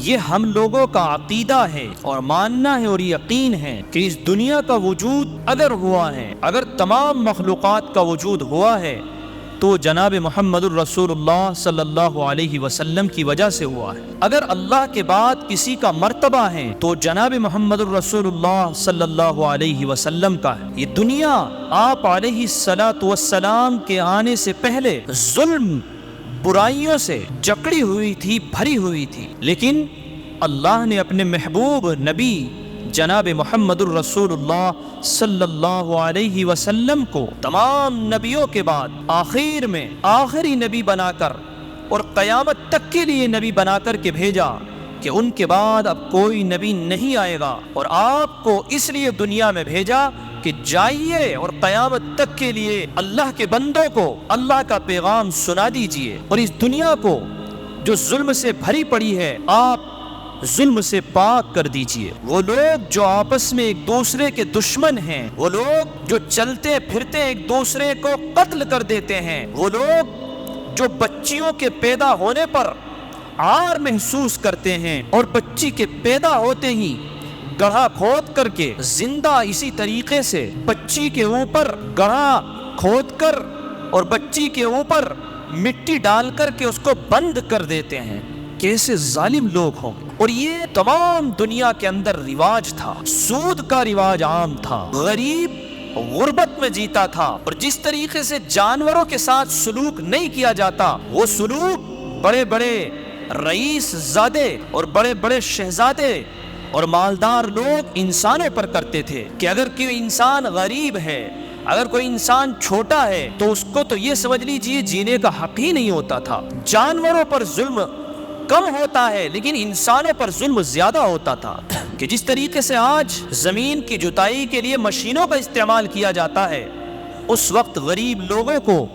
یہ ہم لوگوں کا عقیدہ ہے اور ماننا ہے اور یقین ہے کہ اس دنیا کا وجود اگر ہوا ہے، اگر تمام مخلوقات کا وجود ہوا ہے تو جناب محمد الرسول اللہ صلی اللہ علیہ وسلم کی وجہ سے ہوا ہے۔ اگر اللہ کے بعد کسی کا مرتبہ ہے تو جناب محمد الرسول اللہ صلی اللہ علیہ وسلم کا ہے۔ یہ دنیا آپ علیہ الصلاۃ والسلام کے آنے سے پہلے ظلم، برائیوں سے جکڑی ہوئی تھی، بھری ہوئی تھی، لیکن اللہ نے اپنے محبوب نبی جناب محمد الرسول اللہ صلی اللہ علیہ وسلم کو تمام نبیوں کے بعد آخر میں آخری نبی بنا کر اور قیامت تک کے لیے نبی بنا کر کے بھیجا کہ ان کے بعد اب کوئی نبی نہیں آئے گا، اور آپ کو اس لیے دنیا میں بھیجا کہ جائیے اور قیامت تک کے لیے اللہ کے بندوں کو اللہ کا پیغام سنا دیجئے، اور اس دنیا کو جو ظلم سے بھری پڑی ہے آپ ظلم سے پاک کر دیجئے۔ وہ لوگ جو آپس میں ایک دوسرے کے دشمن ہیں، وہ لوگ جو چلتے پھرتے ایک دوسرے کو قتل کر دیتے ہیں، وہ لوگ جو بچیوں کے پیدا ہونے پر عار محسوس کرتے ہیں اور بچی کے پیدا ہوتے ہی گڑھا کھود کر کے زندہ اسی طریقے سے بچی کے اوپر گڑھا کھود کر اور بچی کے اوپر مٹی ڈال کر کے اس کو بند کر دیتے ہیں، کیسے ظالم لوگ ہوں۔ اور یہ تمام دنیا کے اندر رواج تھا، سود کا رواج عام تھا، غریب غربت میں جیتا تھا، اور جس طریقے سے جانوروں کے ساتھ سلوک نہیں کیا جاتا وہ سلوک بڑے بڑے رئیس زادے اور بڑے بڑے شہزادے اور مالدار لوگ انسانوں پر کرتے تھے کہ اگر کوئی انسان غریب ہے، اگر کوئی انسان چھوٹا ہے تو اس کو تو یہ سمجھ لیجئے جینے کا حق ہی نہیں ہوتا تھا۔ جانوروں پر ظلم کم ہوتا ہے لیکن انسانوں پر ظلم زیادہ ہوتا تھا، کہ جس طریقے سے آج زمین کی جتائی کے لیے مشینوں کا استعمال کیا جاتا ہے، اس وقت غریب لوگوں کو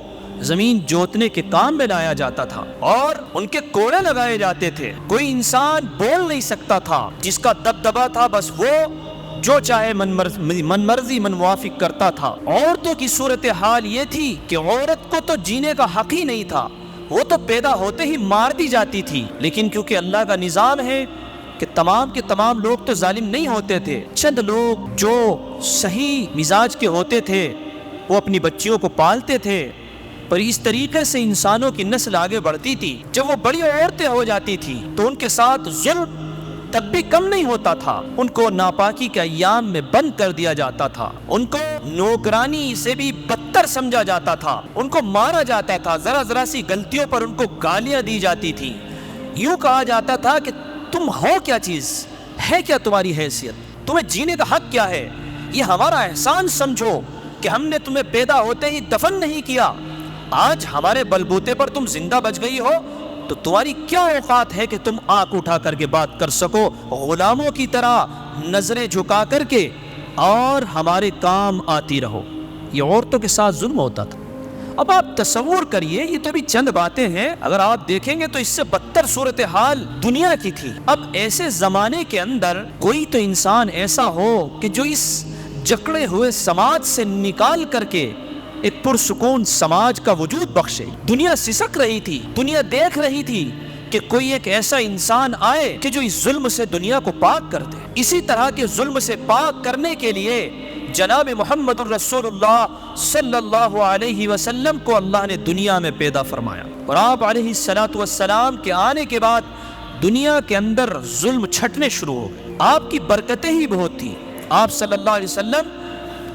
زمین جوتنے کے کام میں لایا جاتا تھا اور ان کے کوڑے لگائے جاتے تھے۔ کوئی انسان بول نہیں سکتا تھا، جس کا دبدبا تھا بس وہ جو چاہے من مرضی من موافق کرتا تھا۔ عورتوں کی صورتحال یہ تھی کہ عورت کو تو جینے کا حق ہی نہیں تھا، وہ تو پیدا ہوتے ہی مار دی جاتی تھی، لیکن کیونکہ اللہ کا نظام ہے کہ تمام کے تمام لوگ تو ظالم نہیں ہوتے تھے، چند لوگ جو صحیح مزاج کے ہوتے تھے وہ اپنی بچیوں کو پالتے تھے، پر اس طریقے سے انسانوں کی نسل آگے بڑھتی تھی۔ جب وہ بڑی عورتیں ہو جاتی تھی تو ان کے ساتھ ظلم تب بھی کم نہیں ہوتا تھا، ان کو ناپاکی کے ایام میں بند کر دیا جاتا تھا، ان کو نوکرانی سے بھی بدتر سمجھا جاتا تھا، ان کو مارا جاتا تھا، ذرا ذرا سی غلطیوں پر ان کو گالیاں دی جاتی تھی۔ یوں کہا جاتا تھا کہ تم ہو کیا چیز، ہے کیا تمہاری حیثیت، تمہیں جینے کا حق کیا ہے، یہ ہمارا احسان سمجھو کہ ہم نے تمہیں پیدا ہوتے ہی دفن نہیں کیا، آج ہمارے بلبوتے پر تم زندہ بچ گئی ہو تو تمہاری کیا اوقات ہے کہ تم آنکھ اٹھا کر کے بات کر سکو، غلاموں کی طرح نظریں جھکا کر کے اور ہمارے کام آتی رہو۔ یہ عورتوں کے ساتھ ظلم ہوتا تھا۔ اب آپ تصور کریے، یہ تو بھی چند باتیں ہیں، اگر آپ دیکھیں گے تو اس سے بدتر صورتحال دنیا کی تھی۔ اب ایسے زمانے کے اندر کوئی تو انسان ایسا ہو کہ جو اس جکڑے ہوئے سماج سے نکال کر کے ایک پرسکون سماج کا وجود بخشے۔ دنیا سسک رہی تھی، دنیا دیکھ رہی تھی کہ کوئی ایک ایسا انسان آئے کہ جو اس ظلم سے دنیا کو پاک کر دے۔ اسی طرح کے ظلم سے پاک کرنے کے لیے جناب محمد الرسول اللہ صلی اللہ علیہ وسلم کو اللہ نے دنیا میں پیدا فرمایا، اور آپ علیہ الصلاۃ والسلام کے آنے کے بعد دنیا کے اندر ظلم چھٹنے شروع ہو گئے۔ آپ کی برکتیں ہی بہت تھیں۔ آپ صلی اللہ علیہ وسلم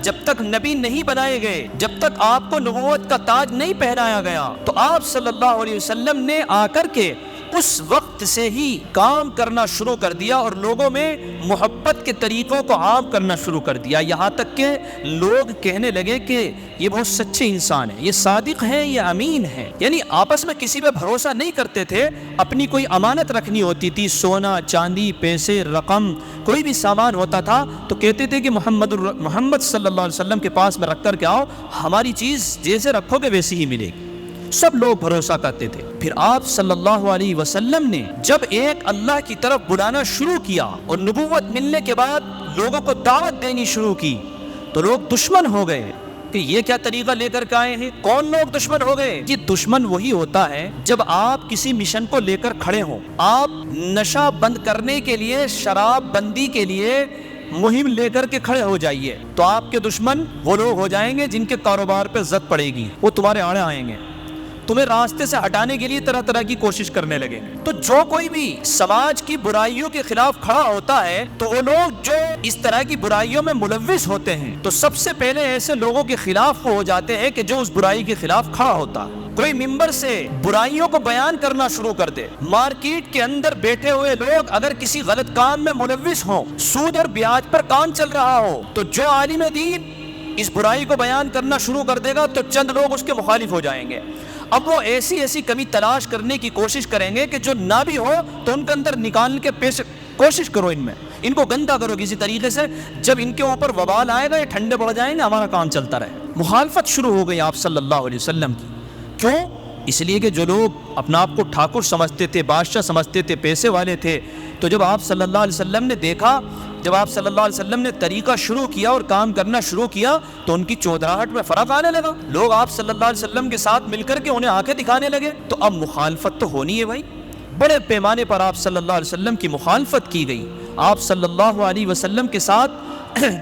جب تک نبی نہیں بنائے گئے، جب تک آپ کو نبوت کا تاج نہیں پہنایا گیا، تو آپ صلی اللہ علیہ وسلم نے آ کر کے اس وقت سے ہی کام کرنا شروع کر دیا اور لوگوں میں محبت کے طریقوں کو عام کرنا شروع کر دیا، یہاں تک کہ لوگ کہنے لگے کہ یہ بہت سچے انسان ہیں، یہ صادق ہیں، یہ امین ہیں۔ یعنی آپس میں کسی پہ بھروسہ نہیں کرتے تھے، اپنی کوئی امانت رکھنی ہوتی تھی، سونا چاندی پیسے رقم کوئی بھی سامان ہوتا تھا تو کہتے تھے کہ محمد صلی اللہ علیہ وسلم کے پاس میں رکھ کر کے آؤ، ہماری چیز جیسے رکھو گے ویسی ہی ملے گی۔ سب لوگ بھروسہ کرتے تھے۔ پھر آپ صلی اللہ علیہ وسلم نے جب ایک اللہ کی طرف بلانا شروع کیا اور نبوت ملنے کے بعد لوگوں کو دعوت دینی شروع کی تو لوگ دشمن ہو گئے کہ یہ کیا طریقہ لے کر کے آئے ہیں، کون لوگ دشمن ہو گئے؟ یہ دشمن وہی ہوتا ہے جب آپ کسی مشن کو لے کر کھڑے ہوں، آپ نشہ بند کرنے کے لیے، شراب بندی کے لیے مہم لے کر کے کھڑے ہو جائیے، تو آپ کے دشمن وہ لوگ ہو جائیں گے جن کے کاروبار پہ زد پڑے گی، وہ تمہارے آڑے آئیں گے، تمہیں راستے سے ہٹانے کے لیے طرح طرح کی کوشش کرنے لگے۔ تو جو کوئی بھی سماج کی برائیوں کے خلاف کھڑا ہوتا ہے تو وہ لوگ جو اس طرح کی برائیوں میں ملوث ہوتے ہیں تو سب سے پہلے ایسے لوگوں کے خلاف ہو جاتے ہیں کہ جو اس برائی کے خلاف کھڑا ہوتا ہے۔ کوئی ممبر سے برائیوں کو بیان کرنا شروع کر دے، مارکیٹ کے اندر بیٹھے ہوئے لوگ اگر کسی غلط کام میں ملوث ہوں، سود اور بیاج پر کام چل رہا ہو، تو جو عالم دین اس برائی کو بیان کرنا شروع کر دے گا تو چند لوگ اس کے مخالف ہو جائیں گے۔ اب وہ ایسی کمی تلاش کرنے کی کوشش کریں گے کہ جو نہ بھی ہو تو ان کے اندر نکالنے کے کوشش کرو، ان کو گندا کرو کسی طریقے سے، جب ان کے اوپر وبال آئے گا یہ ٹھنڈے پڑ جائیں گے، ہمارا کام چلتا رہے۔ مخالفت شروع ہو گئی آپ صلی اللہ علیہ وسلم کی۔ کیوں؟ اس لیے کہ جو لوگ اپنا آپ کو ٹھاکر سمجھتے تھے، بادشاہ سمجھتے تھے، پیسے والے تھے، تو جب آپ صلی اللہ علیہ وسلم نے دیکھا، جب آپ صلی اللہ علیہ وسلم نے طریقہ شروع کیا اور کام کرنا شروع کیا تو ان کی چودراہٹ میں فرق آنے لگا، لوگ آپ صلی اللہ علیہ وسلم کے ساتھ مل کر کے انہیں آنکھیں دکھانے لگے۔ تو اب مخالفت تو ہونی ہے بھائی، بڑے پیمانے پر آپ صلی اللہ علیہ وسلم کی مخالفت کی گئی، آپ صلی اللہ علیہ وسلم کے ساتھ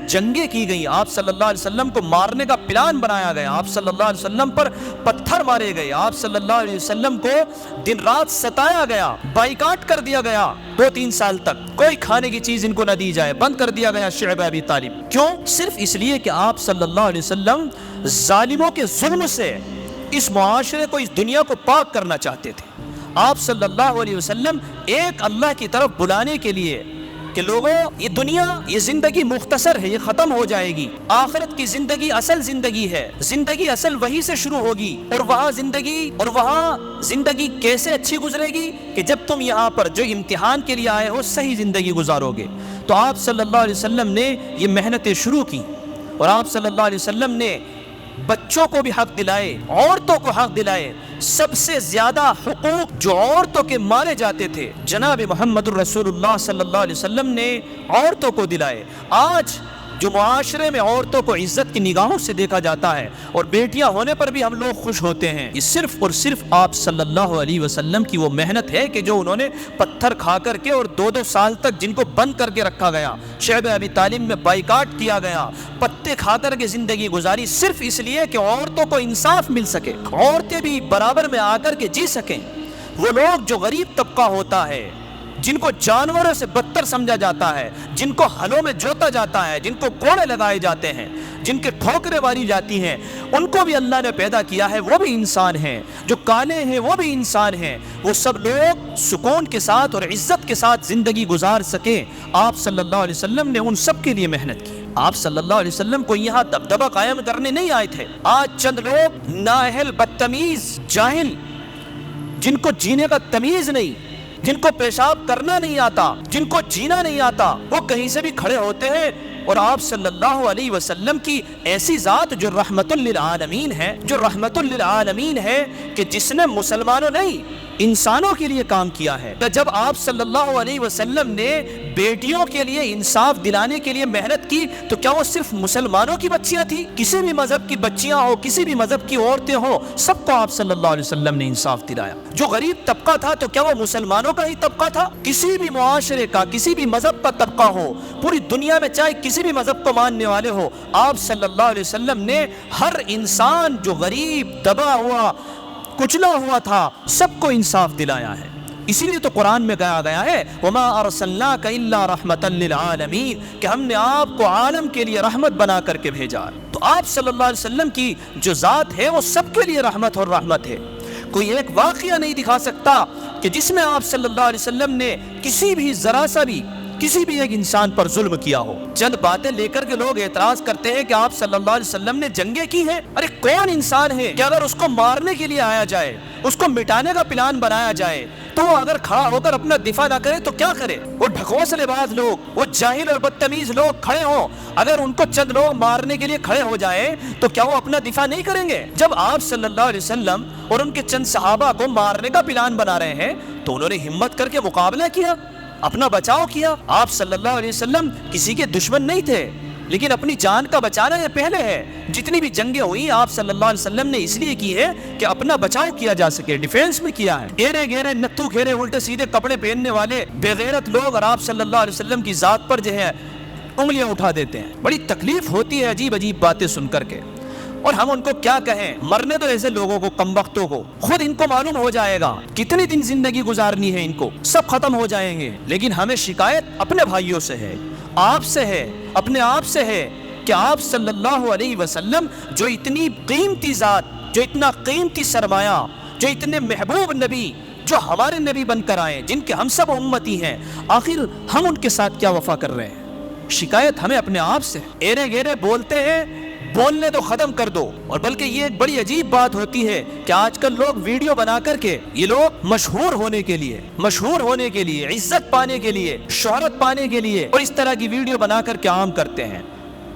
جنگیں کی گئی، آپ صلی اللہ علیہ وسلم کو مارنے کا پلان بنایا گیا، آپ صلی اللہ علیہ وسلم پر پتھر مارے گئے، آپ صلی اللہ علیہ وسلم کو دن رات ستایا گیا، بائیکاٹ کر دیا گیا، 2-3 سال تک کوئی کھانے کی چیز ان کو نہ دی جائے، بند کر دیا گیا شعیب ابی طالب۔ کیوں؟ صرف اس لیے کہ آپ صلی اللہ علیہ وسلم ظالموں کے ظلم سے اس معاشرے کو، اس دنیا کو پاک کرنا چاہتے تھے۔ آپ صلی اللہ علیہ وسلم ایک اللہ کی طرف بلانے کے لیے کہ لوگوں یہ دنیا، یہ زندگی مختصر ہے، یہ ختم ہو جائے گی، آخرت کی زندگی اصل زندگی ہے، زندگی اصل وہی سے شروع ہوگی، اور وہاں زندگی کیسے اچھی گزرے گی کہ جب تم یہاں پر جو امتحان کے لیے آئے ہو صحیح زندگی گزارو گے۔ تو آپ صلی اللہ علیہ وسلم نے یہ محنتیں شروع کی، اور آپ صلی اللہ علیہ وسلم نے بچوں کو بھی حق دلائے، عورتوں کو حق دلائے۔ سب سے زیادہ حقوق جو عورتوں کے مارے جاتے تھے جناب محمد الرسول اللہ صلی اللہ علیہ وسلم نے عورتوں کو دلائے۔ آج جو معاشرے میں عورتوں کو عزت کی نگاہوں سے دیکھا جاتا ہے اور بیٹیاں ہونے پر بھی ہم لوگ خوش ہوتے ہیں، یہ صرف اور صرف آپ صلی اللہ علیہ وسلم کی وہ محنت ہے کہ جو انہوں نے پتھر کھا کر کے اور 2-2 سال تک جن کو بند کر کے رکھا گیا، شعیب ابی طالب میں بائیکاٹ کیا گیا، پتے کھا کر کے زندگی گزاری، صرف اس لیے کہ عورتوں کو انصاف مل سکے، عورتیں بھی برابر میں آ کر کے جی سکیں۔ وہ لوگ جو غریب طبقہ ہوتا ہے، جن کو جانوروں سے بدتر سمجھا جاتا ہے، جن کو ہلوں میں جوتا جاتا ہے، جن کو کوڑے لگائے جاتے ہیں، جن کے ٹھوکریں ماری جاتی ہیں، ان کو بھی اللہ نے پیدا کیا ہے، وہ بھی انسان ہیں، جو کالے ہیں وہ بھی انسان ہیں، وہ سب لوگ سکون کے ساتھ اور عزت کے ساتھ زندگی گزار سکیں۔ آپ صلی اللہ علیہ وسلم نے ان سب کے لیے محنت کی۔ آپ صلی اللہ علیہ وسلم کو یہاں دبدبہ قائم کرنے نہیں آئے تھے۔ آج چند لوگ نااہل، بدتمیز، جاہل، جن کو جینے کا تمیز نہیں، جن کو پیشاب کرنا نہیں آتا، جن کو جینا نہیں آتا، وہ کہیں سے بھی کھڑے ہوتے ہیں اور آپ صلی اللہ علیہ وسلم کی ایسی ذات جو رحمت للعالمین ہے، جو رحمت للعالمین ہے کہ جس نے مسلمانوں نہیں انسانوں کے لیے کام کیا ہے۔ تو جب آپ صلی اللہ علیہ وسلم نے بیٹیوں کے لیے انصاف دلانے کے لیے محنت کی تو کیا وہ صرف مسلمانوں کی بچیاں تھیں؟ کسی بھی مذہب کی بچیاں ہو، کسی بھی مذہب کی عورتیں ہو، سب کو آپ صلی اللہ علیہ وسلم نے انصاف دلایا۔ جو غریب طبقہ تھا تو کیا وہ مسلمانوں کا ہی طبقہ تھا؟ کسی بھی معاشرے کا، کسی بھی مذہب کا طبقہ ہو، پوری دنیا میں چاہے کسی بھی مذہب کو ماننے والے ہو، آپ صلی اللہ علیہ وسلم نے ہر انسان جو غریب، دبا ہوا، کچلا ہوا تھا، سب کو انصاف دلایا ہے۔ اسی لیے تو قرآن میں کہا گیا ہے وَمَا أَرْسَلْنَاكَ إِلَّا رَحْمَةً لِّلْعَالَمِينَ، کہ ہم نے آپ کو عالم کے لیے رحمت بنا کر کے بھیجا۔ تو آپ صلی اللہ علیہ وسلم کی جو ذات ہے وہ سب کے لیے رحمت اور رحمت ہے۔ کوئی ایک واقعہ نہیں دکھا سکتا کہ جس میں آپ صلی اللہ علیہ وسلم نے کسی بھی ذرا سا بھی کسی بھی ایک انسان پر ظلم کیا ہو۔ چند باتیں لے کر کے لوگ اعتراض کرتے ہیں کہ آپ صلی اللہ علیہ وسلم نے جنگیں کی ہیں۔ ارے کون انسان ہے کہ اگر اس کو مارنے کے لیے آیا جائے، اس کو مٹانے کا پلان بنایا جائے تو وہ اگر کھڑا ہو کر اپنا دفاع نہ کرے تو کیا کرے؟ وہ ڈھکوسلے باز لوگ، وہ جاہل اور بدتمیز لوگ کھڑے ہوں، اگر ان کو چند لوگ مارنے کے لیے کھڑے ہو جائے تو کیا وہ اپنا دفاع نہیں کریں گے؟ جب آپ صلی اللہ علیہ وسلم اور ان کے چند صحابہ کو مارنے کا پلان بنا رہے ہیں تو انہوں نے ہمت کر کے مقابلہ کیا، اپنا بچاؤ کیا۔ آپ صلی اللہ علیہ وسلم کسی کے دشمن نہیں تھے، لیکن اپنی جان کا بچانا یہ پہلے ہے۔ جتنی بھی جنگیں ہوئی آپ صلی اللہ علیہ وسلم نے اس لیے کی ہے کہ اپنا بچاؤ کیا جا سکے، ڈیفینس میں کیا ہے۔ ایرے گیرے نتھو گھیرے الٹے سیدھے کپڑے پہننے والے بے غیرت لوگ اور آپ صلی اللہ علیہ وسلم کی ذات پر جو ہے انگلیاں اٹھا دیتے ہیں۔ بڑی تکلیف ہوتی ہے عجیب عجیب باتیں سن کر کے، اور ہم ان کو کیا کہیں؟ مرنے تو ایسے لوگوں کو، کم وقتوں کو، خود ان کو معلوم ہو جائے گا کتنی دن زندگی گزارنی ہے، ان کو سب ختم ہو جائیں گے۔ لیکن ہمیں شکایت اپنے بھائیوں سے ہے، آپ سے ہے، اپنے آپ سے ہے کہ آپ صلی اللہ علیہ وسلم جو اتنی قیمتی ذات، جو اتنا قیمتی سرمایہ، جو اتنے محبوب نبی، جو ہمارے نبی بن کر آئے، جن کے ہم سب امتی ہیں، آخر ہم ان کے ساتھ کیا وفا کر رہے ہیں؟ شکایت ہمیں اپنے آپ سے۔ ایرے گیرے بولتے ہیں، بولنے تو ختم کر دو۔ اور بلکہ یہ ایک بڑی عجیب بات ہوتی ہے کہ آج کل لوگ ویڈیو بنا کر کے، یہ لوگ مشہور ہونے کے لیے، عزت پانے کے لیے، شہرت پانے کے لیے، اور اس طرح کی ویڈیو بنا کر کے عام کرتے ہیں۔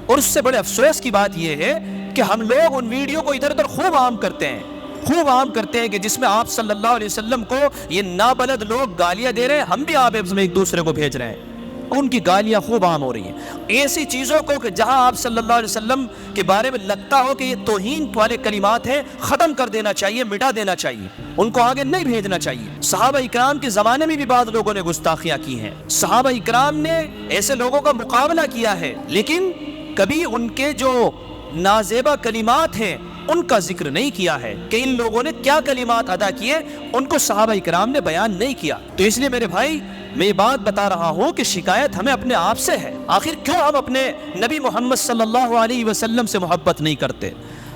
اور اس سے بڑے افسوس کی بات یہ ہے کہ ہم لوگ ان ویڈیو کو ادھر ادھر خوب عام کرتے ہیں کہ جس میں آپ صلی اللہ علیہ وسلم کو یہ نابلد لوگ گالیاں دے رہے ہیں، ہم بھی آپ میں ایک دوسرے کو بھیج رہے ہیں، ان کی گالیاں خوب عام ہو رہی ہیں۔ ایسی چیزوں کو کہ جہاں آپ صلی اللہ علیہ وسلم کے بارے میں لگتا ہو کہ یہ توہین والے کلمات ہیں، ختم کر دینا چاہیے، مٹا دینا چاہیے، ان کو آگے نہیں بھیجنا چاہیے۔ صحابہ اکرام کے زمانے میں بھی بعض لوگوں نے گستاخیاں کی ہیں، صحابہ اکرام نے ایسے لوگوں کا مقابلہ کیا ہے، لیکن کبھی ان کے جو نازیبہ کلمات ہیں ان کا ذکر نہیں کیا ہے کہ ان لوگوں نے کیا کلمات ادا کیے، ان کو صحابہ اکرام نے بیان نہیں کیا۔ تو اس لیے میرے بھائی، میں یہ بات بتا رہا ہوں کہ شکایت ہمیں اپنے آپ سے ہے۔ آخر کیوں ہم اپنے نبی محمد صلی اللہ علیہ وسلم سے محبت نہیں کرتے؟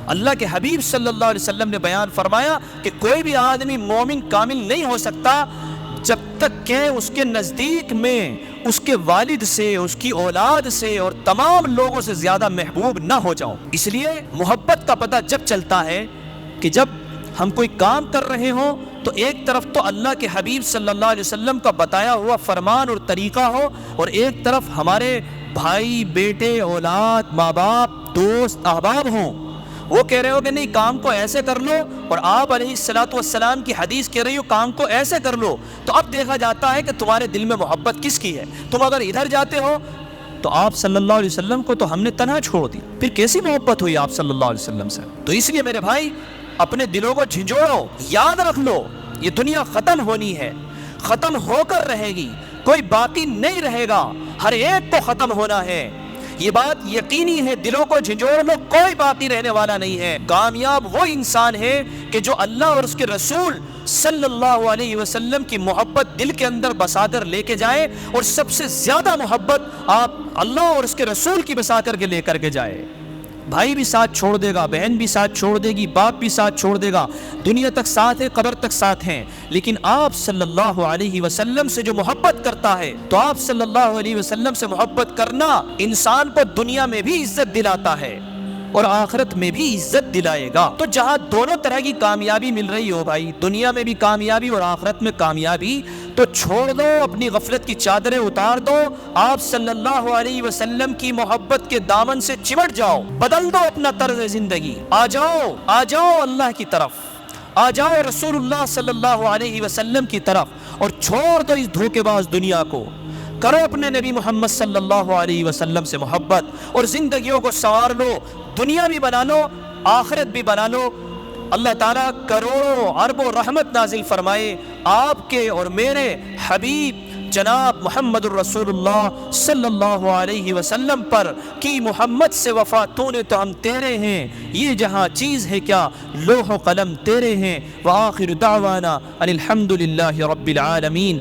اللہ کے حبیب صلی اللہ علیہ وسلم نے بیان فرمایا کہ کوئی بھی آدمی مومن کامل نہیں ہو سکتا جب تک کہ اس کے نزدیک میں اس کے والد سے، اس کی اولاد سے اور تمام لوگوں سے زیادہ محبوب نہ ہو جاؤں۔ اس لیے محبت کا پتہ جب چلتا ہے کہ جب ہم کوئی کام کر رہے ہوں تو ایک طرف تو اللہ کے حبیب صلی اللہ علیہ وسلم کا بتایا ہوا فرمان اور طریقہ ہو، اور ایک طرف ہمارے بھائی، بیٹے، اولاد، ماں باپ، دوست، احباب ہوں، وہ کہہ رہے ہو کہ نہیں کام کو ایسے کر لو، اور آپ علیہ الصلوۃ والسلام کی حدیث کہہ رہی ہو کام کو ایسے کر لو، تو اب دیکھا جاتا ہے کہ تمہارے دل میں محبت کس کی ہے۔ تم اگر ادھر جاتے ہو تو آپ صلی اللہ علیہ وسلم کو تو ہم نے تنہا چھوڑ دیا، پھر کیسی محبت ہوئی آپ صلی اللہ علیہ وسلم سے؟ تو اس لیے میرے بھائی، اپنے دلوں کو جھنجھوڑو، یاد رکھ لو یہ دنیا ختم ہونی ہے، ختم ہو کر رہے گی، کوئی باقی نہیں رہے گا، ہر ایک کو ختم ہونا ہے، یہ بات یقینی ہے۔ دلوں کو جھنجھوڑ لو، کوئی باقی رہنے والا نہیں ہے۔ کامیاب وہ انسان ہے کہ جو اللہ اور اس کے رسول صلی اللہ علیہ وسلم کی محبت دل کے اندر بسا کر لے کے جائے، اور سب سے زیادہ محبت آپ اللہ اور اس کے رسول کی بسا کر کے لے کر کے جائے۔ بھائی بھی ساتھ چھوڑ دے گا، بہن بھی ساتھ چھوڑ دے گی، باپ بھی ساتھ چھوڑ دے گا، دنیا تک ساتھ ہے، قبر تک ساتھ ہیں، لیکن آپ صلی اللہ علیہ وسلم سے جو محبت کرتا ہے، تو آپ صلی اللہ علیہ وسلم سے محبت کرنا انسان کو دنیا میں بھی عزت دلاتا ہے اور آخرت میں بھی عزت دلائے گا۔ تو جہاں دونوں طرح کی کامیابی مل رہی ہو بھائی، دنیا میں بھی کامیابی اور آخرت میں کامیابی، تو چھوڑ دو اپنی غفلت کی چادریں، اتار دو، آپ صلی اللہ علیہ وسلم کی محبت کے دامن سے چمٹ جاؤ، بدل دو اپنا طرز زندگی، آ جاؤ اللہ کی طرف، آ جاؤ رسول اللہ صلی اللہ علیہ وسلم کی طرف، اور چھوڑ دو اس دھوکے باز دنیا کو، کرو اپنے نبی محمد صلی اللہ علیہ وسلم سے محبت، اور زندگیوں کو سنوار لو، دنیا بھی بنا لو، آخرت بھی بنا لو۔ اللہ تعالیٰ کروڑوں اربوں رحمت نازل فرمائے آپ کے اور میرے حبیب جناب محمد الرسول اللہ صلی اللہ علیہ وسلم پر کہ محمد سے وفا تو نے تو ہم تیرے ہیں، یہ جہاں چیز ہے کیا لوح و قلم تیرے ہیں۔ وآخر دعوانا ان الحمد للہ رب العالمین۔